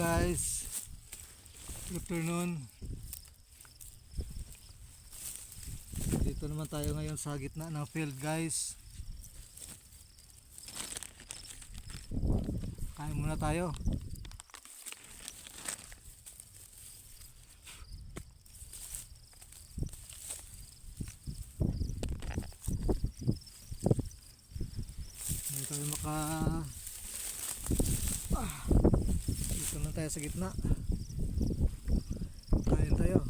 guys, good afternoon. Dito naman tayo ngayon sa gitna ng field guys. Kain muna tayo. Hindi tayo dito na tayo sa gitna. Kain tayo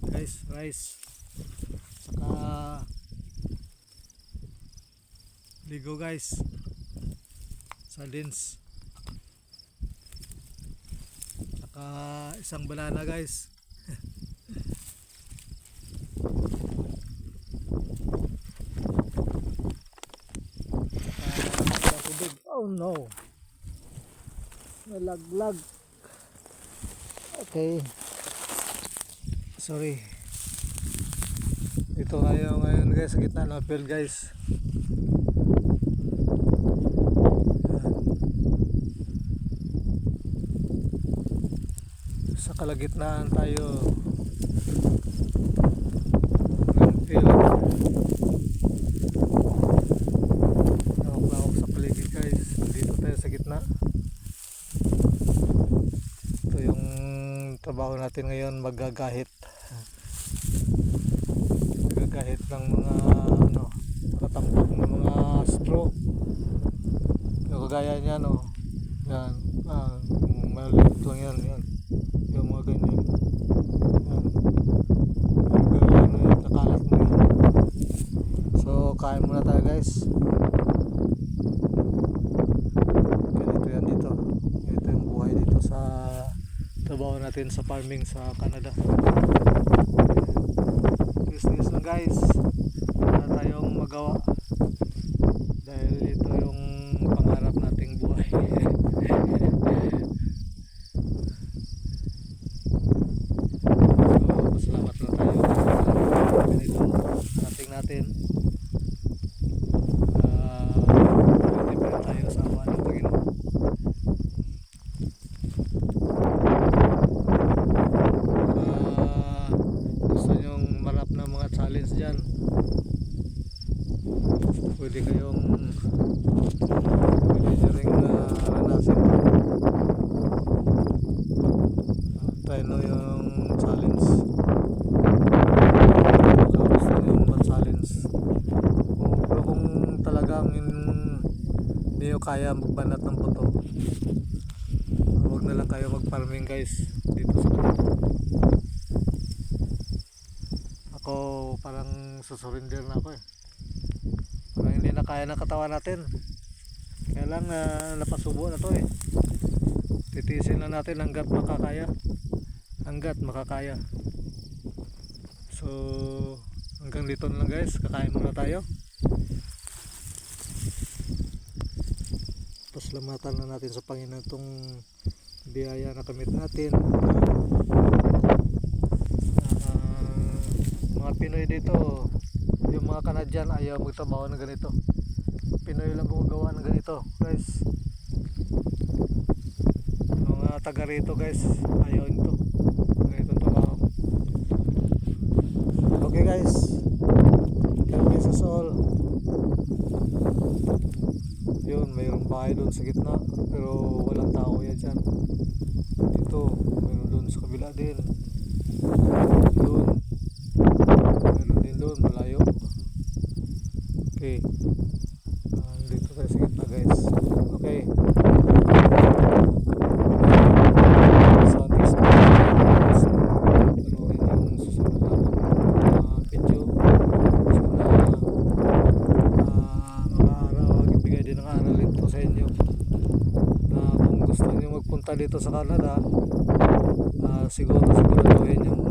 guys, rice saka ligo guys, sardines saka isang banana guys. Saka tubig. Oh no, nalaglag. Okay, sorry. Ito tayo ngayon guys sa gitna ng field guys. Sa kalagitnaan tayo ng field. Lawak-lawak sa paligid guys. Dito tayo sa gitna. Ito yung trabaho natin ngayon, maggagahit ng mga nakatampok ng mga straw. Yung kagaya niya yan, maliit lang yan, yung mga ganyan yan, kakalat mo yan. So kain muna tayo guys. Ganito yan dito. Ito yung buhay dito sa trabaho natin sa farming sa Canada. Business lang guys, wala tayong magawa dahil ito yung pangarap nating buhay. So salamat lang tayo ganito nating natin. Pwede pa rin tayo sa awa ng Panginoon. Gusto nyong marap ng mga challenge dyan, pwede nyo ring ranasin. Try nyo yung challenge. Gusto nyo mag-challenge, pero kung talagang hindi nyo kaya magbanat ng buto, huwag na lang kayo mag-farming guys dito sa Canada. Ako parang susurinder na ako parang hindi na kaya ng katawan natin, kaya lang napasubo na to titiisin lang natin hanggat makakaya. So hanggang dito na lang guys, kakain muna tayo. Pasalamatan na natin sa Panginoon itong biyaya na kamit natin. Mga Pinoy dito, yung mga Canadian ayaw magtrabaho ng ganito. Pinoy lang gumagawa ng ganito guys. Mga taga rito guys, ayaw nito ganito trabaho. Okay guys, God bless us all. Yun, mayroong bahay doon sa gitna pero walang tao yan dyan. Dito, mayroon doon sa kabila din. Doon malayo. Okay, dito tayo sa gitna guys. Okay, Sundays panoorin yung susunod na video. Sana ibigay din ng aral ito sa inyo, na kung gusto nyo magpunta dito sa Canada, siguro yung